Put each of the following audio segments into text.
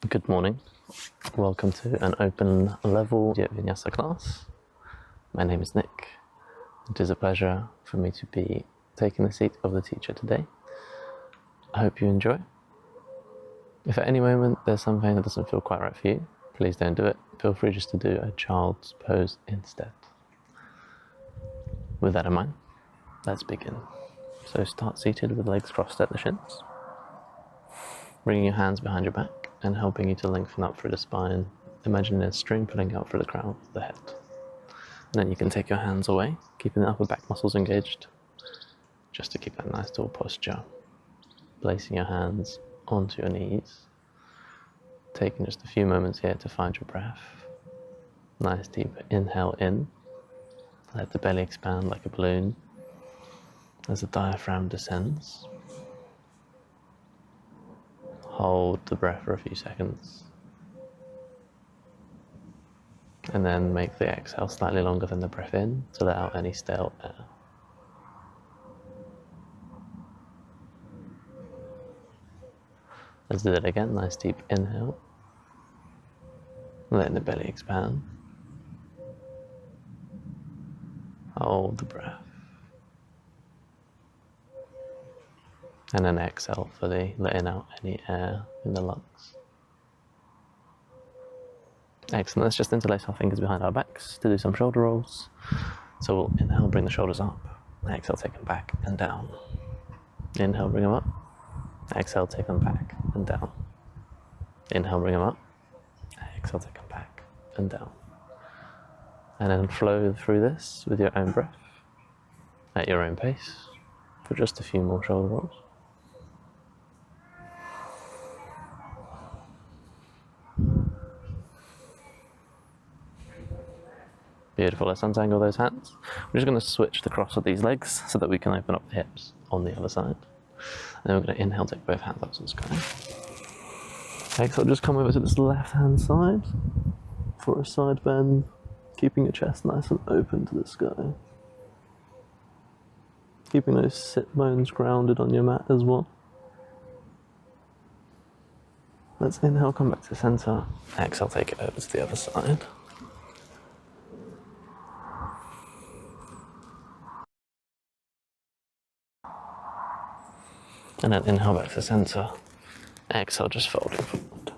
Good morning. Welcome to an open level Vinyasa class. My name is Nick. It is a pleasure for me to be taking the seat of the teacher today. I hope you enjoy. If at any moment there's something that doesn't feel quite right for you, please don't do it. Feel free just to do a child's pose instead. With that in mind, let's begin. So start seated with legs crossed at the shins, bringing your hands behind your back and helping you to lengthen up through the spine. Imagine a string pulling out through the crown of the head. And then you can take your hands away, keeping the upper back muscles engaged, just to keep that nice tall posture. Placing your hands onto your knees, taking just a few moments here to find your breath. Nice deep inhale in, let the belly expand like a balloon as the diaphragm descends. Hold the breath for a few seconds. And then make the exhale slightly longer than the breath in to let out any stale air. Let's do that again. Nice deep inhale. Letting the belly expand. Hold the breath. And then exhale fully, letting out any air in the lungs. Excellent. Let's just interlace our fingers behind our backs to do some shoulder rolls. So we'll inhale, bring the shoulders up. Exhale, take them back and down. Inhale, bring them up. Exhale, take them back and down. Inhale, bring them up. Exhale, take them back and down. And then flow through this with your own breath at your own pace for just a few more shoulder rolls. Beautiful. Let's untangle those hands. We're just going to switch the cross of these legs so that we can open up the hips on the other side. And then we're going to inhale, take both hands up to the sky. Exhale, just come over to this left hand side for a side bend, keeping your chest nice and open to the sky. Keeping those sit bones grounded on your mat as well. Let's inhale, come back to center. Exhale, take it over to the other side. And then inhale back to center. Exhale, just folding forward.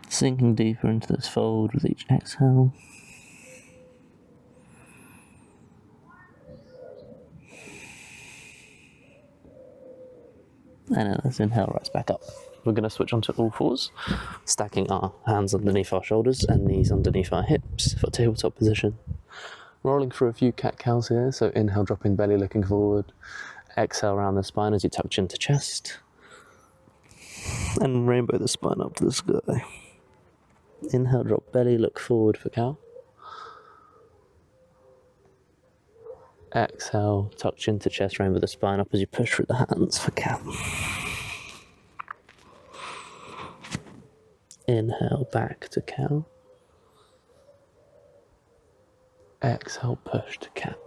Sinking deeper into this fold with each exhale. And then let's inhale, rise back up. We're going to switch onto all fours, stacking our hands underneath our shoulders and knees underneath our hips for tabletop position. Rolling through a few cat-cows here, so inhale, dropping belly, looking forward. Exhale around the spine as you tuck chin to chest. And rainbow the spine up to the sky. Inhale, drop belly, look forward for cow. Exhale, tuck chin to chest, rainbow the spine up as you push through the hands for cow. Inhale, back to cow. Exhale, push to cat.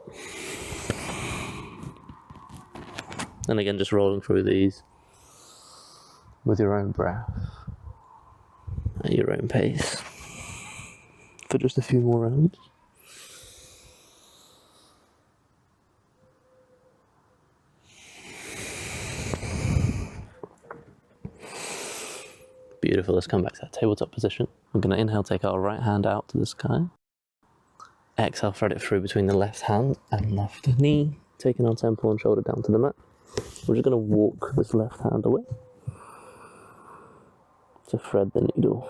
And again, just rolling through these with your own breath at your own pace for just a few more rounds. Beautiful. Let's come back to that tabletop position. We're going to inhale, take our right hand out to the sky. Exhale, thread it through between the left hand and left knee, taking our temple and shoulder down to the mat. We're just going to walk this left hand away to thread the needle.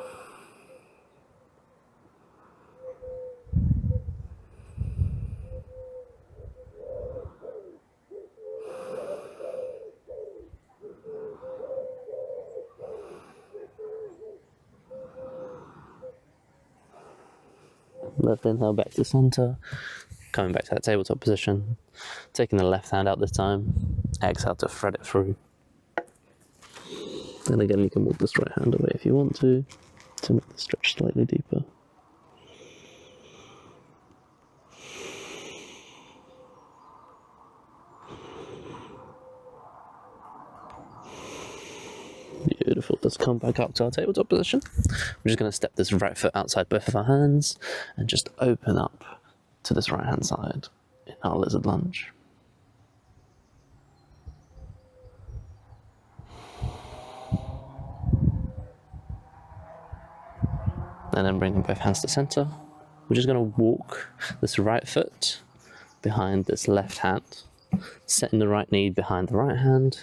Left inhale back to center, coming back to that tabletop position, taking the left hand out this time. Exhale to thread it through. And again, you can walk this right hand away if you want to make the stretch slightly deeper. Beautiful. Let's come back up to our tabletop position. We're just going to step this right foot outside both of our hands and just open up to this right hand side in our lizard lunge. And then bringing both hands to center. We're just going to walk this right foot behind this left hand, setting the right knee behind the right hand,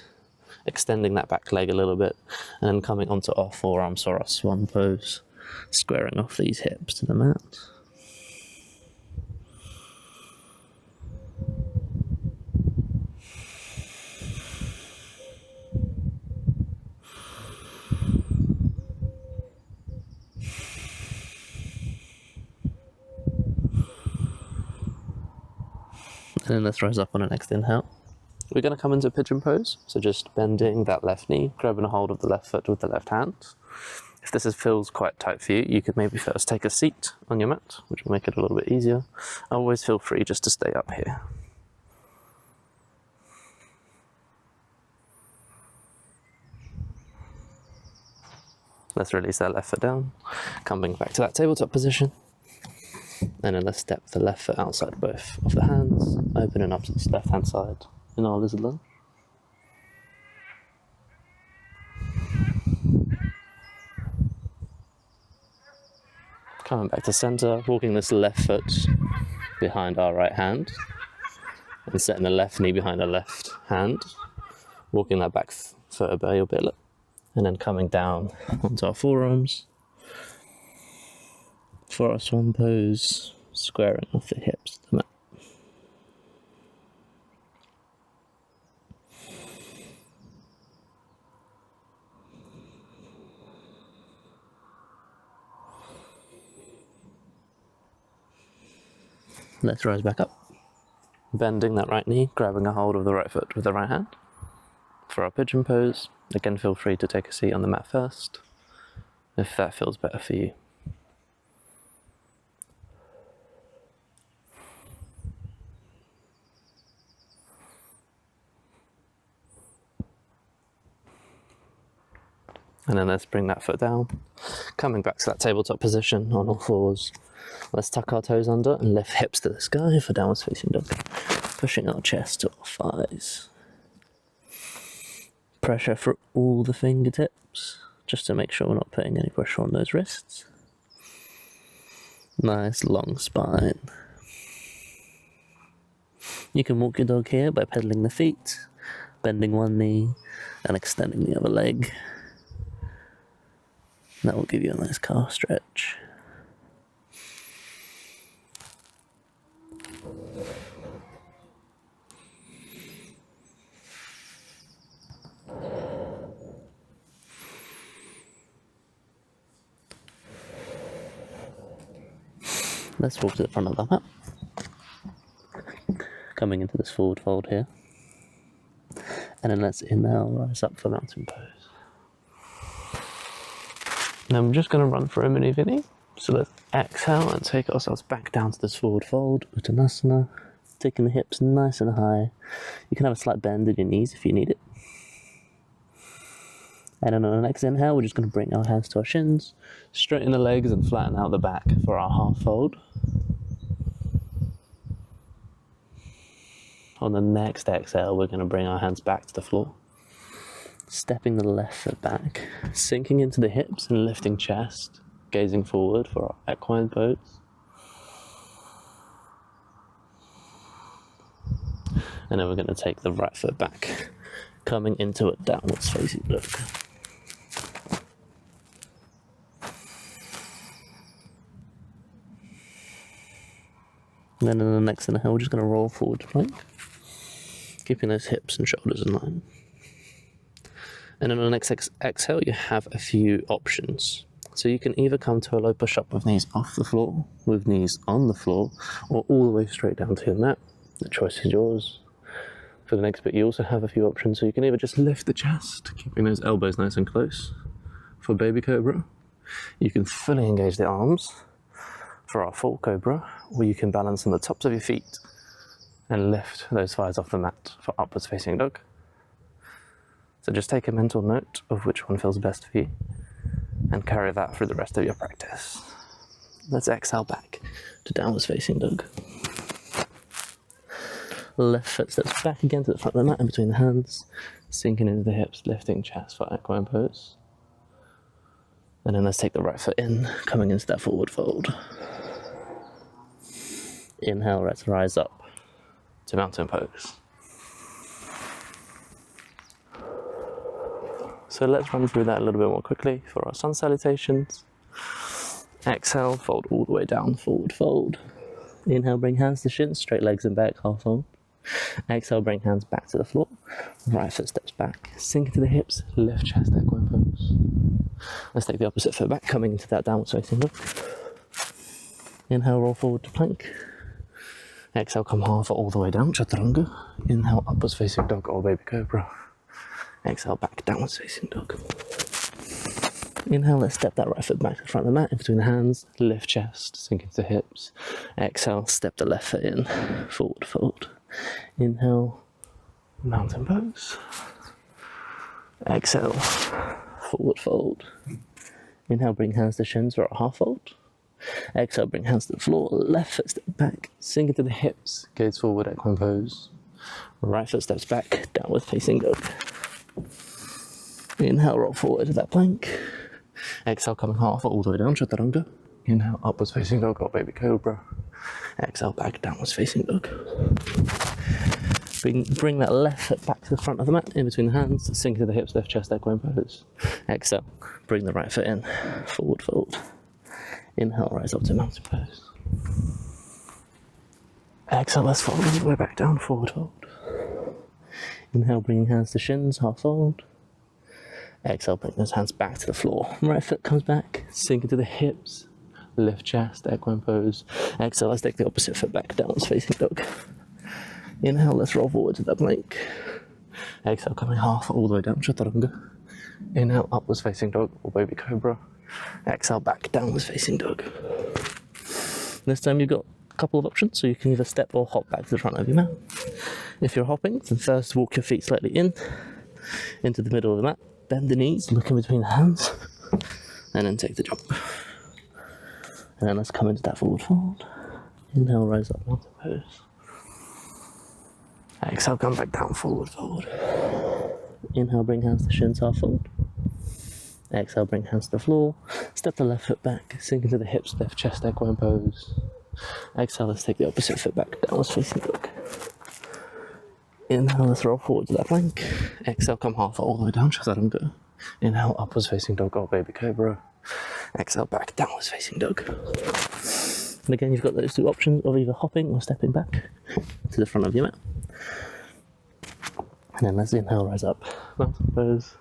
extending that back leg a little bit, and then coming onto our forearms or our swan pose, squaring off these hips to the mat. And then let's rise up on the next inhale. We're going to come into pigeon pose, so just bending that left knee, grabbing a hold of the left foot with the left hand. If this feels quite tight for you, you could maybe first take a seat on your mat, which will make it a little bit easier. Always feel free just to stay up here. Let's release that left foot down, coming back to that tabletop position. And then let's step the left foot outside both of the hands, opening up to this left hand side in our lizard lunge. Coming back to center, walking this left foot behind our right hand and setting the left knee behind the left hand, walking that back foot a bit, and then coming down onto our forearms for our swan pose, squaring off the hips to the mat. Let's rise back up, bending that right knee, grabbing a hold of the right foot with the right hand. For our pigeon pose, again feel free to take a seat on the mat first, if that feels better for you. And then let's bring that foot down, coming back to that tabletop position on all fours. Let's tuck our toes under and lift hips to the sky for downwards facing dog, pushing our chest to our thighs. Pressure for all the fingertips, just to make sure we're not putting any pressure on those wrists. Nice long spine. You can walk your dog here by pedaling the feet, bending one knee and extending the other leg. That will give you a nice calf stretch. Let's walk to the front of the mat. Coming into this forward fold here. And then let's inhale, rise up for mountain pose. Now I'm just going to run through a mini Vinny. So let's exhale and take ourselves back down to this forward fold, Uttanasana, taking the hips nice and high. You can have a slight bend in your knees if you need it. And then on the next inhale, we're just going to bring our hands to our shins, straighten the legs and flatten out the back for our half fold. On the next exhale, we're going to bring our hands back to the floor, stepping the left foot back, sinking into the hips and lifting chest, gazing forward for our equine pose. And then we're going to take the right foot back, coming into a downwards facing dog. And then in the next inhale, we're just going to roll forward to plank, keeping those hips and shoulders in line. And then on the next exhale, you have a few options. So you can either come to a low push-up with knees off the floor, with knees on the floor, or all the way straight down to your mat. The choice is yours. For the next bit, you also have a few options. So you can either just lift the chest, keeping those elbows nice and close. For baby cobra, you can fully engage the arms for our full cobra, or you can balance on the tops of your feet and lift those thighs off the mat for upwards facing dog. So just take a mental note of which one feels best for you and carry that through the rest of your practice. Let's exhale back to downwards facing dog. Left foot steps back again to the front of the mat in between the hands, sinking into the hips, lifting chest for equine pose. And then let's take the right foot in, coming into that forward fold. Inhale, let's rise up to mountain pose. So let's run through that a little bit more quickly for our sun salutations. Exhale, fold all the way down, forward fold. Inhale, bring hands to shins, straight legs and back, half fold. Exhale, bring hands back to the floor. Right foot steps back, sink into the hips, lift chest, equine pose. Let's take the opposite foot back, coming into that downward facing dog. Inhale, roll forward to plank. Exhale, come half all the way down, chaturanga. Inhale, upwards facing dog or baby cobra. Exhale, back, downwards facing dog. Inhale, let's step that right foot back to the front of the mat, in between the hands, lift chest, sink into the hips. Exhale, step the left foot in, forward fold. Inhale, mountain pose. Exhale, forward fold. Inhale, bring hands to shins for a half fold. Exhale, bring hands to the floor, left foot step back, sink into the hips, gaze forward, equine pose. Right foot steps back, downward facing dog. Inhale, roll forward to that plank. Exhale, coming half all the way down, chaturanga. Inhale, upwards facing dog or baby cobra. Exhale, back, downwards facing dog. Bring that left foot back to the front of the mat, in between the hands, sink into the hips, lift chest, equine pose. Exhale, bring the right foot in, forward fold. Inhale, rise up to mountain pose. Exhale, let's fold all the way back down, forward fold. Inhale, bringing hands to shins, half fold. Exhale, bring those hands back to the floor. Right foot comes back, sink into the hips, lift chest, equine pose. Exhale, let's take the opposite foot back, downwards facing dog. Inhale, let's roll forward to that plank. Exhale, coming half all the way down, chaturanga. Inhale, upwards facing dog or baby cobra. Exhale, back, downwards facing dog. This time you've got a couple of options, so you can either step or hop back to the front of your mat. If you're hopping, then first walk your feet slightly into the middle of the mat. Bend the knees, look in between the hands, and then take the jump. And then let's come into that forward fold. Inhale, rise up, mountain pose. Exhale, come back down, forward fold. Inhale, bring hands to shins, half fold. Exhale, bring hands to the floor. Step the left foot back, sink into the hips, lift chest, equine pose. Exhale, let's take the opposite foot back, downwards facing dog. Inhale, let's roll forward to that plank. Exhale, come half all the way down, chaturanga. Inhale, upwards facing dog or baby cobra. Exhale, back, downwards facing dog. And again, you've got those two options of either hopping or stepping back to the front of your mat. And then let's inhale, rise up, mountain pose.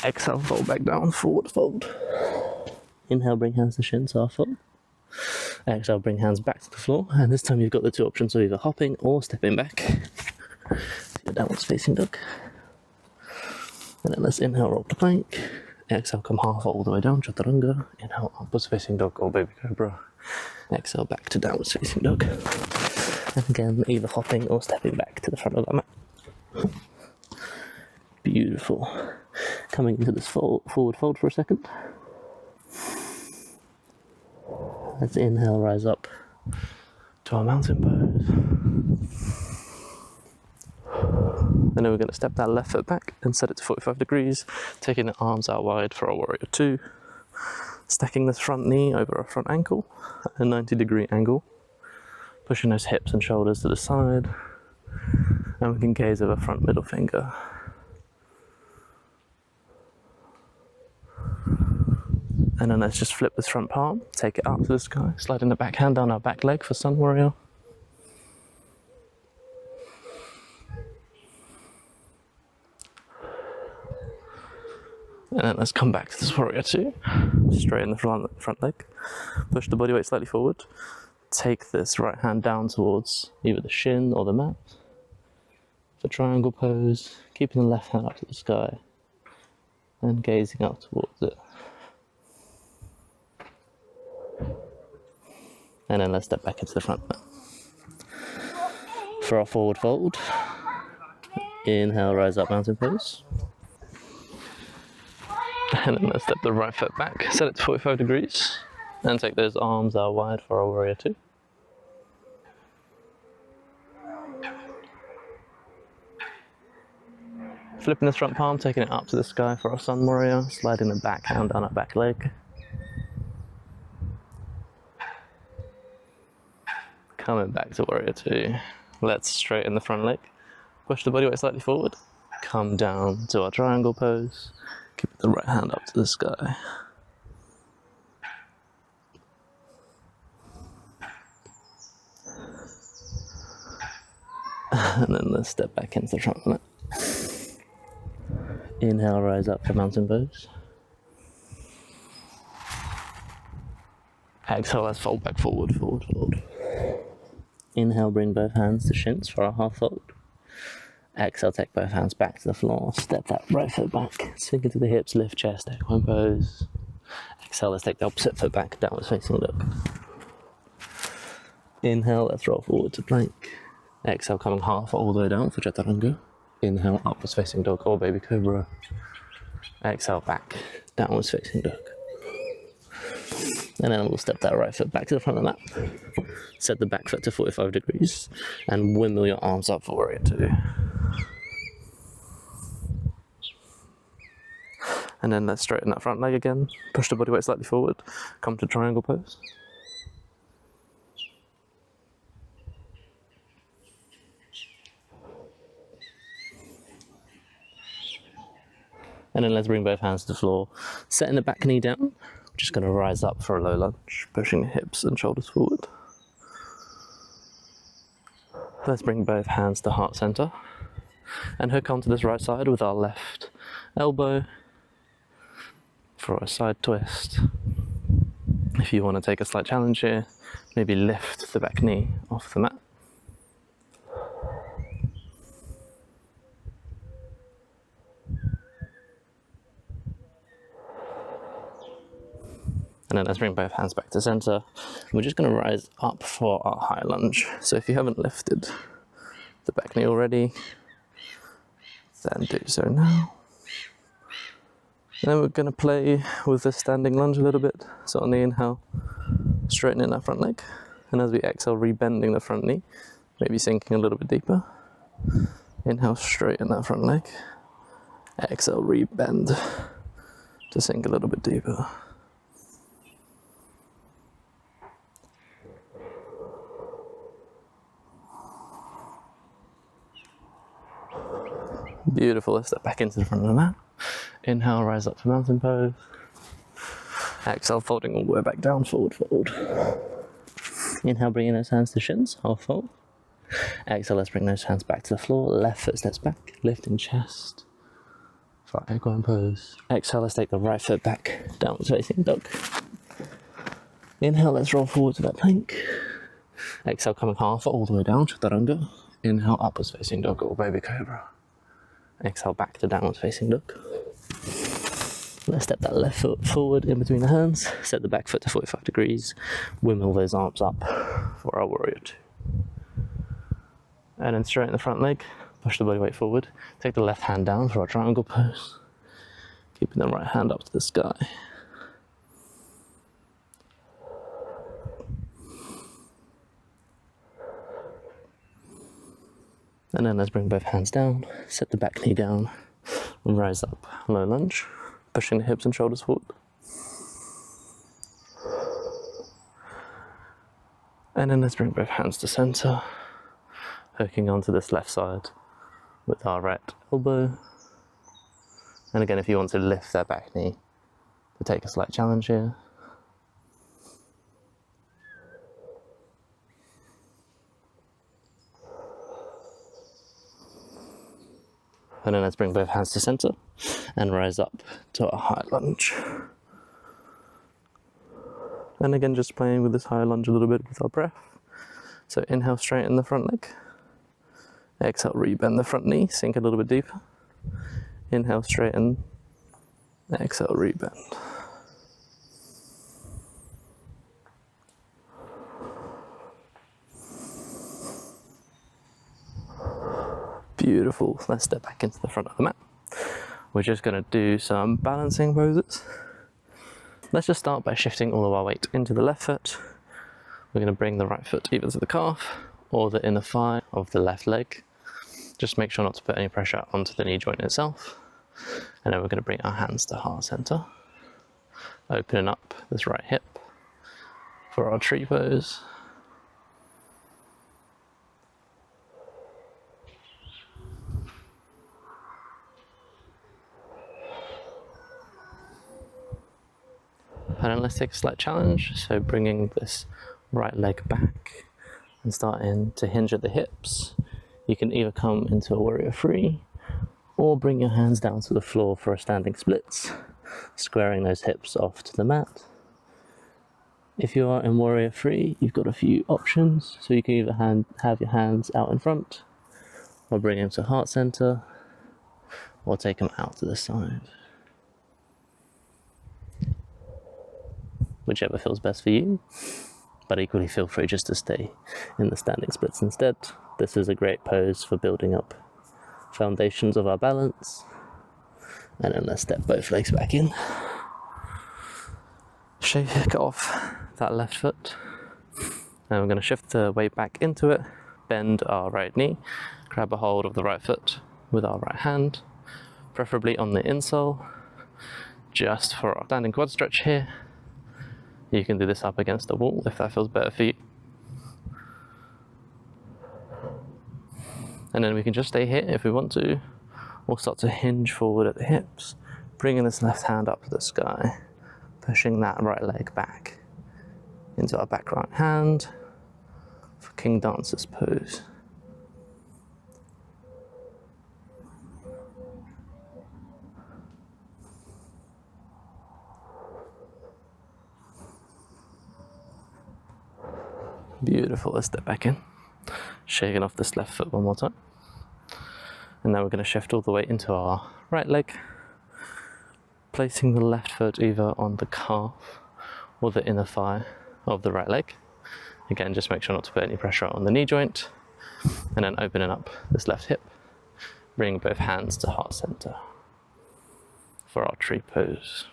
Exhale, fold back down, forward fold. Inhale, bring hands to shins, half fold. Exhale, bring hands back to the floor, and this time you've got the two options of either hopping or stepping back to the downwards facing dog. And then let's inhale, roll to plank. Exhale, come half all the way down, chaturanga. Inhale, upwards facing dog or baby cobra. Exhale, back to downwards facing dog. And again, either hopping or stepping back to the front of that mat. Beautiful. Coming into this forward fold for a second. Let's inhale, rise up to our mountain pose. And then we're going to step that left foot back and set it to 45 degrees, taking the arms out wide for our warrior two. Stacking this front knee over our front ankle at a 90-degree angle. Pushing those hips and shoulders to the side. And we can gaze over front middle finger. And then let's just flip this front palm, take it up to the sky, sliding the back hand down our back leg for Sun Warrior. And then let's come back to this Warrior two, straighten the front leg, push the body weight slightly forward, take this right hand down towards either the shin or the mat for triangle pose, keeping the left hand up to the sky and gazing up towards it. And then let's step back into the front mat. For our forward fold, Inhale, rise up, mountain pose. And then let's step the right foot back, set it to 45 degrees, and take those arms out wide for our warrior two. Flipping this front palm, taking it up to the sky for our sun warrior, sliding the back hand down our back leg. Coming back to warrior two. Let's straighten the front leg. Push the body weight slightly forward. Come down to our triangle pose. Keep the right hand up to the sky. And then let's step back into the front mat. Inhale, rise up for mountain pose. Exhale, let's fold back forward, forward, forward. Inhale, bring both hands to shins for our half fold. Exhale, take both hands back to the floor. Step that right foot back. Sink into the hips, lift chest, equine pose. Exhale, let's take the opposite foot back, downwards facing dog. Inhale, let's roll forward to plank. Exhale, coming half all the way down for chaturanga. Inhale, upwards facing dog or baby cobra. Exhale, back, downwards facing dog. And then we'll step that right foot back to the front of the mat. Set the back foot to 45 degrees and windmill your arms up for warrior two. And then let's straighten that front leg again. Push the body weight slightly forward. Come to triangle pose. And then let's bring both hands to the floor. Setting the back knee down. We're just going to rise up for a low lunge, pushing the hips and shoulders forward. Let's bring both hands to heart center and hook onto this right side with our left elbow for a side twist. If you want to take a slight challenge here, maybe lift the back knee off the mat. And then let's bring both hands back to center. We're just going to rise up for our high lunge. So if you haven't lifted the back knee already, then do so now. And then we're going to play with the standing lunge a little bit. So on the inhale, straightening our front leg. And as we exhale, rebending the front knee, maybe sinking a little bit deeper. Inhale, straighten that front leg. Exhale, rebend to sink a little bit deeper. Beautiful, let's step back into the front of the mat. Inhale, rise up to mountain pose. Exhale, folding all the way back down, forward, forward. Inhale, bringing those hands to shins, half fold. Exhale, let's bring those hands back to the floor. Left foot steps back, lifting chest for equine pose. Exhale, let's take the right foot back, downwards facing dog. Inhale, let's roll forward to that plank. Exhale, coming half all the way down, chaturanga. Inhale, upwards facing dog or baby cobra. Exhale, back to downwards facing dog. Let's step that left foot forward in between the hands. Set the back foot to 45 degrees. Windmill those arms up for our warrior two. And then straighten the front leg. Push the body weight forward. Take the left hand down for our triangle pose. Keeping the right hand up to the sky. And then let's bring both hands down, set the back knee down, and rise up, low lunge, pushing the hips and shoulders forward. And then let's bring both hands to center, hooking onto this left side with our right elbow. And again, if you want to lift that back knee, to take a slight challenge here. And then let's bring both hands to center and rise up to a high lunge. And again, just playing with this high lunge a little bit with our breath. So inhale, straighten the front leg. Exhale, rebend the front knee, sink a little bit deeper. Inhale, straighten. Exhale, rebend. Beautiful. Let's step back into the front of the mat. We're just going to do some balancing poses. Let's just start by shifting all of our weight into the left foot. We're going to bring the right foot either to the calf or the inner thigh of the left leg. Just make sure not to put any pressure onto the knee joint itself. And then we're going to bring our hands to heart center, opening up this right hip for our tree pose. And then let's take a slight challenge. So bringing this right leg back and starting to hinge at the hips. You can either come into a warrior three or bring your hands down to the floor for a standing splits, squaring those hips off to the mat. If you are in warrior three, you've got a few options. So you can either have your hands out in front, or bring them to heart center, or take them out to the side. Whichever feels best for you, but equally feel free just to stay in the standing splits instead. This is a great pose for building up foundations of our balance. And then let's step both legs back in. Shake off that left foot. And we're going to shift the weight back into it, bend our right knee, grab a hold of the right foot with our right hand, preferably on the insole, just for our standing quad stretch here. You can do this up against the wall if that feels better for you. And then we can just stay here if we want to. We'll start to hinge forward at the hips, bringing this left hand up to the sky, pushing that right leg back into our back right hand for King Dancer's pose. Beautiful. Let's step back in, shaking off this left foot one more time. And now we're going to shift all the way into our right leg, placing the left foot either on the calf or the inner thigh of the right leg. Again, just make sure not to put any pressure on the knee joint. And then opening up this left hip, bring both hands to heart center for our tree pose.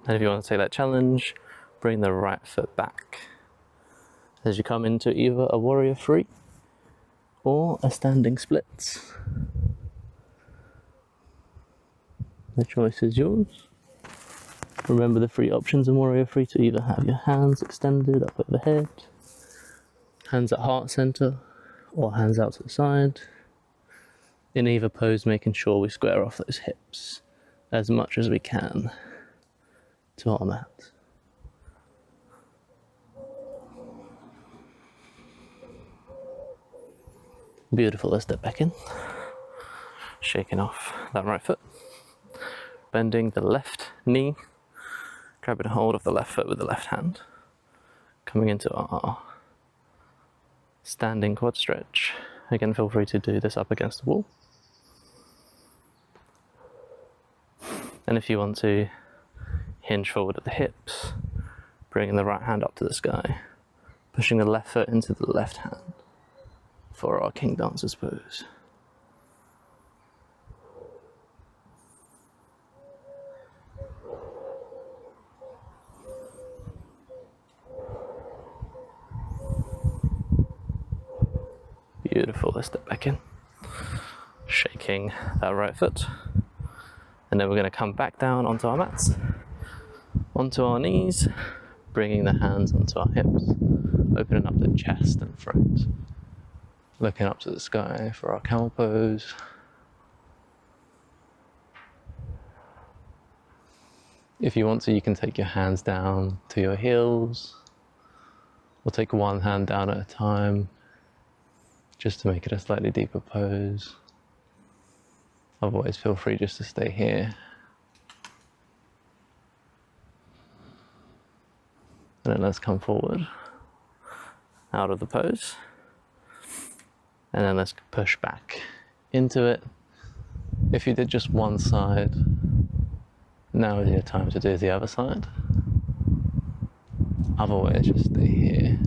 And if you want to take that challenge, bring the right foot back as you come into either a warrior three or a standing splits. The choice is yours. Remember the three options in warrior three to either have your hands extended up overhead, hands at heart center, or hands out to the side. In either pose, making sure we square off those hips as much as we can to our mat. Beautiful. Let's step back in, shaking off that right foot, bending the left knee, grabbing a hold of the left foot with the left hand, coming into our standing quad stretch. Again, feel free to do this up against the wall. And if you want to hinge forward at the hips, bringing the right hand up to the sky, pushing the left foot into the left hand for our King Dancer's pose. Beautiful. Let's step back in, shaking that right foot. And then we're going to come back down onto our mats, onto our knees, bringing the hands onto our hips, opening up the chest and throat, looking up to the sky for our camel pose. If you want to, you can take your hands down to your heels, or take one hand down at a time, just to make it a slightly deeper pose. Otherwise, feel free just to stay here. And then let's come forward out of the pose. And then let's push back into it. If you did just one side, Now is your time to do the other side. Otherwise, just stay here.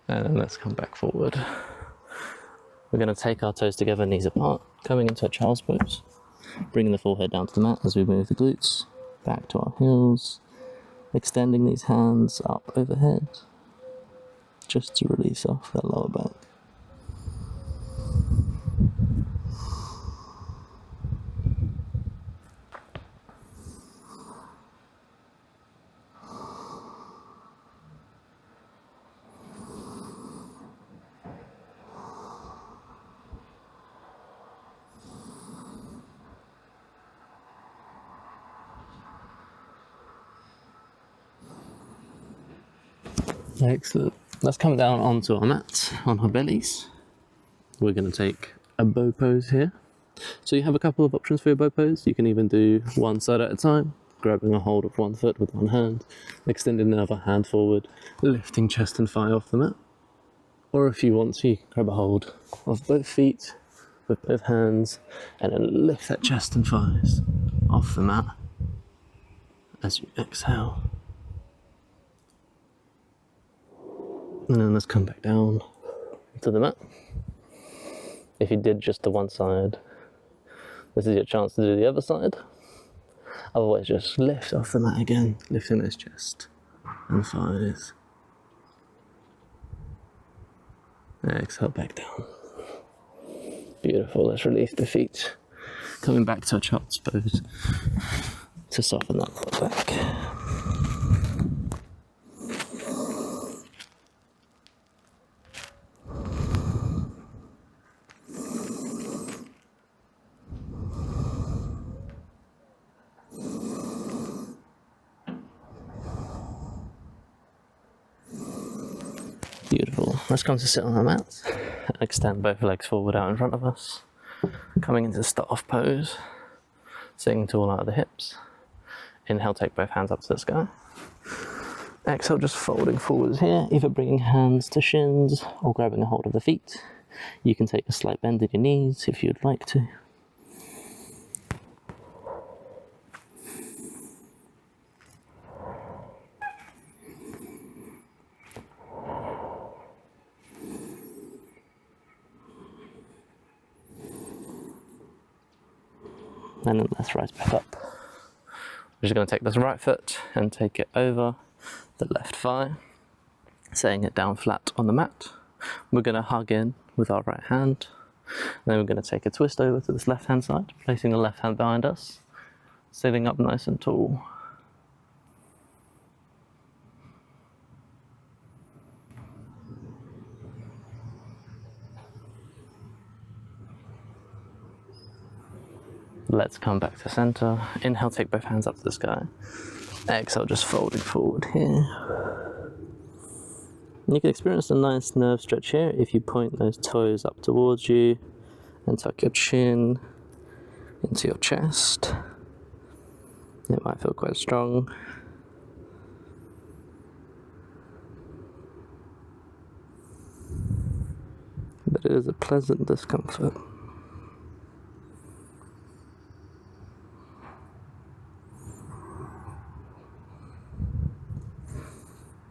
And then let's come back forward. We're going to take our toes together, knees apart, coming into a child's pose. Bringing the forehead down to the mat as we move the glutes back to our heels. Extending these hands up overhead, just to release off that lower back. Excellent. Let's come down onto our mats, on our bellies. We're going to take a bow pose here. So you have a couple of options for your bow pose. You can even do one side at a time, grabbing a hold of one foot with one hand, extending the other hand forward, lifting chest and thigh off the mat. Or if you want to, you can grab a hold of both feet with both hands and then lift that chest and thighs off the mat as you exhale. And then let's come back down to the mat. If you did just the one side, this is your chance to do the other side. Otherwise, just lift off the mat again, lifting those chest and thighs. Exhale back down. Beautiful. Let's release the feet. Coming back to a child's pose to soften that foot back. Beautiful. Let's come to sit on our mats. Extend both legs forward out in front of us. Coming into the start-off pose. Sitting tall out of the hips. Inhale, take both hands up to the sky. Exhale, just folding forwards here, either bringing hands to shins or grabbing a hold of the feet. You can take a slight bend in your knees if you'd like to. And then let's rise back up. We're just going to take this right foot and take it over the left thigh, setting it down flat on the mat. We're going to hug in with our right hand. Then we're going to take a twist over to this left hand side, placing the left hand behind us, sitting up nice and tall. Let's come back to center. Inhale, take both hands up to the sky. Exhale, just folding forward here. You can experience a nice nerve stretch here if you point those toes up towards you and tuck your chin into your chest. It might feel quite strong. But it is a pleasant discomfort.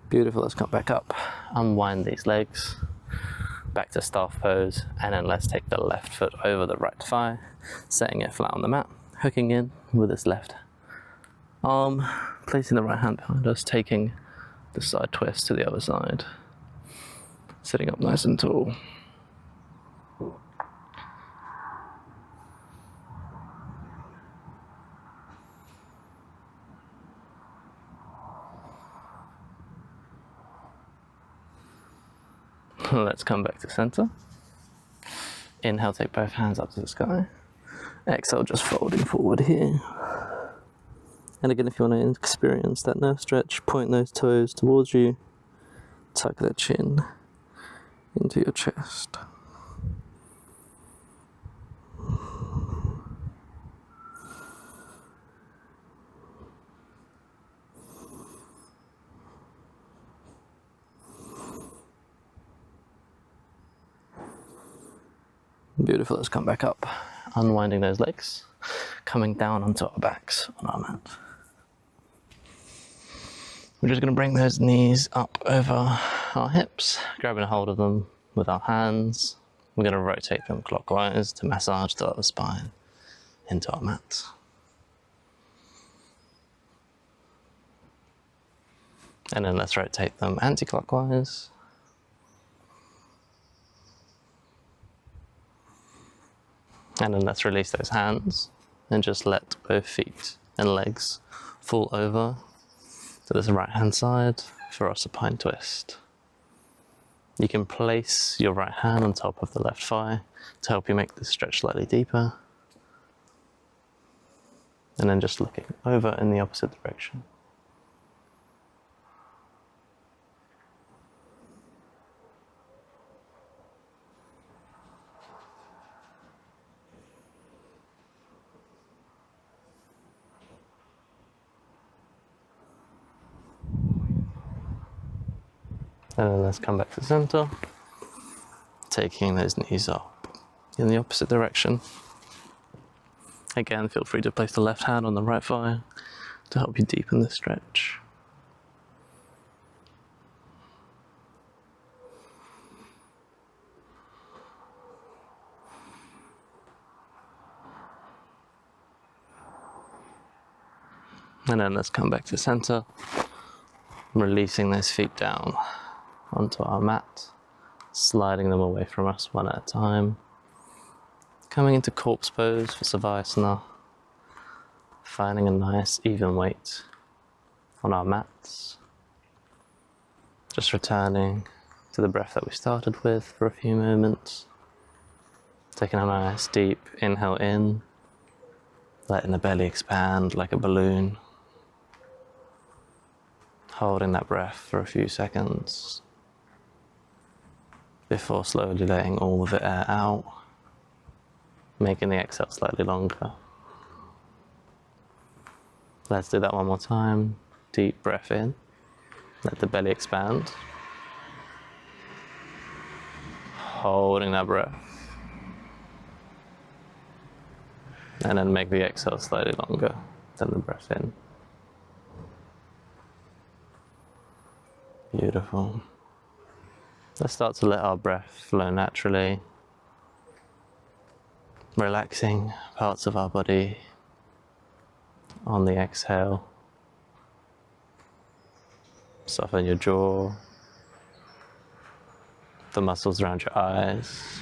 Beautiful, let's come back up, unwind these legs, back to staff pose, and then let's take the left foot over the right thigh, setting it flat on the mat, hooking in with this left arm, placing the right hand behind us, taking the side twist to the other side, sitting up nice and tall. Let's come back to center. Inhale, take both hands up to the sky. Exhale, just folding forward here. And again, if you want to experience that nerve stretch, point those toes towards you, tuck that chin into your chest. Beautiful, let's come back up. Unwinding those legs, coming down onto our backs on our mat. We're just going to bring those knees up over our hips, grabbing a hold of them with our hands. We're going to rotate them clockwise to massage the upper spine into our mat. And then let's rotate them anti-clockwise. And then let's release those hands and just let both feet and legs fall over to this right hand side for our supine twist. You can place your right hand on top of the left thigh to help you make this stretch slightly deeper. And then just looking over in the opposite direction. And then let's come back to the center, taking those knees up in the opposite direction. Again, feel free to place the left hand on the right thigh to help you deepen the stretch. And then let's come back to center, releasing those feet down onto our mat, sliding them away from us one at a time. Coming into corpse pose for Vinyasa, finding a nice even weight on our mats. Just returning to the breath that we started with for a few moments. Taking a nice deep inhale in, letting the belly expand like a balloon. Holding that breath for a few seconds before slowly letting all of the air out, making the exhale slightly longer. Let's do that one more time. Deep breath in, let the belly expand. Holding that breath. And then make the exhale slightly longer than the breath in. Beautiful. Let's start to let our breath flow naturally, relaxing parts of our body on the exhale. Soften your jaw, the muscles around your eyes.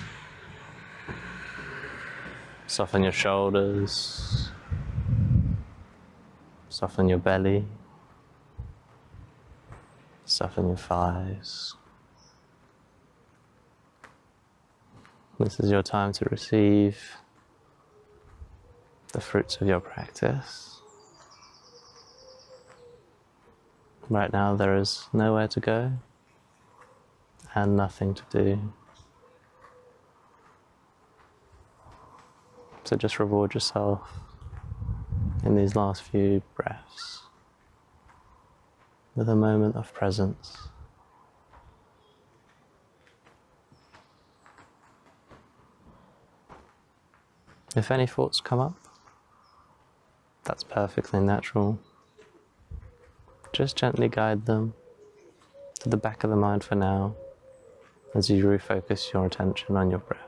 Soften your shoulders, soften your belly, soften your thighs. This is your time to receive the fruits of your practice. Right now there is nowhere to go and nothing to do. So just reward yourself in these last few breaths with a moment of presence. If any thoughts come up, that's perfectly natural. Just gently guide them to the back of the mind for now as you refocus your attention on your breath.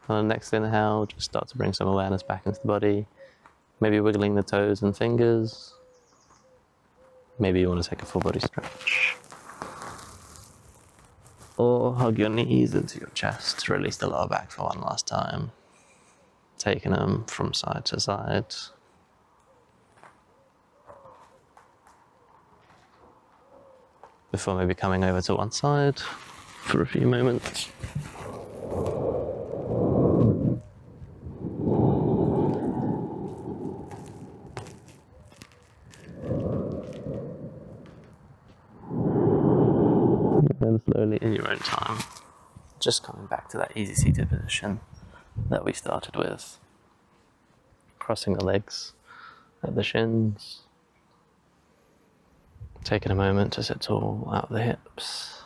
On the next inhale, just start to bring some awareness back into the body. Maybe wiggling the toes and fingers. Maybe you want to take a full body stretch. Or hug your knees into your chest to release the lower back for one last time. Taking them from side to side. Before maybe coming over to one side for a few moments. And slowly in your own time, just coming back to that easy seated position that we started with. Crossing the legs at the shins. Taking a moment to sit tall out the hips.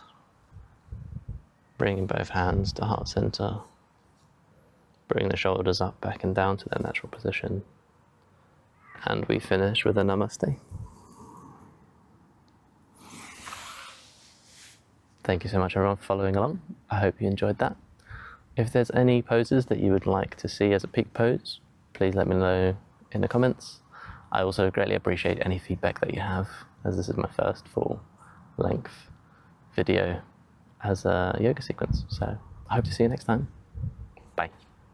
Bringing both hands to heart center. Bring the shoulders up, back and down to their natural position. And we finish with a namaste. Thank you so much everyone for following along. I hope you enjoyed that. If there's any poses that you would like to see as a peak pose, please let me know in the comments. I also greatly appreciate any feedback that you have, as this is my first full length video as a yoga sequence. So I hope to see you next time. Bye.